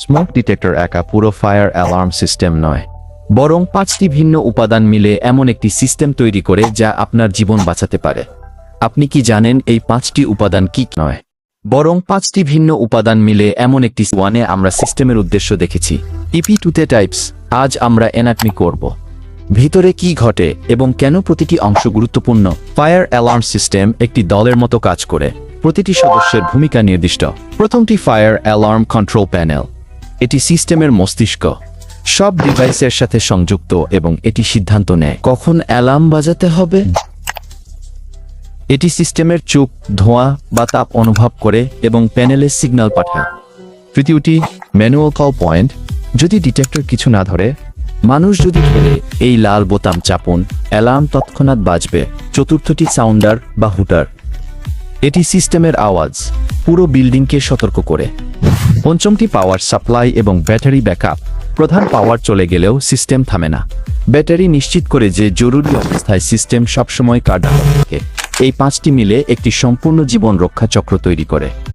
Smoke detector একা পুরো fire alarm system নয়, বরং 5টি ভিন্ন উপাদান মিলে এমন একটি সিস্টেম তৈরি করে যা আপনার জীবন বাঁচাতে পারে। আপনি কি জানেন এই 5টি উপাদান কি নয়, বরং 5টি ভিন্ন উপাদান মিলে এমন একটি ওয়ানে আমরা সিস্টেমের উদ্দেশ্য দেখেছি। EP2 types. আজ আমরা অ্যানাটমি করব, ভিতরে কি ঘটে এবং কেন প্রতিটি অংশ গুরুত্বপূর্ণ। ফায়ার অ্যালার্ম সিস্টেম একটি দলের মতো কাজ করে, প্রতিটি সদস্যের ভূমিকা নির্দিষ্ট। প্রথমটি ফায়ার অ্যালার্ম কন্ট্রোল প্যানেল। এটি সিস্টেমের মস্তিষ্ক, সব ডিভাইসের সাথে সংযুক্ত এবং এটি সিদ্ধান্ত নেয় কখন অ্যালার্ম বাজাতে হবে। এটি সিস্টেমের চোখ, ধোঁয়া বা তাপ অনুভব করে এবং প্যানেলে সিগন্যাল পাঠায়। তৃতীয়টি ম্যানুয়াল কল পয়েন্ট। যদি ডিটেক্টর কিছু না ধরে, মানুষ যদি ধরে এই লাল বোতাম চাপুন, অ্যালার্ম তৎক্ষণাৎ বাজবে। চতুর্থটি সাউন্ডার বা হুটার। এটি সিস্টেমের আওয়াজ পুরো বিল্ডিংকে সতর্ক করে। পঞ্চমটি পাওয়ার সাপ্লাই এবং ব্যাটারি ব্যাকআপ। প্রধান পাওয়ার চলে গেলেও সিস্টেম থামে না। ব্যাটারি নিশ্চিত করে যে জরুরি অবস্থায় সিস্টেম সবসময় কার্যকর থাকে। এই 5টি মিলে একটি সম্পূর্ণ জীবন রক্ষা চক্র তৈরি করে।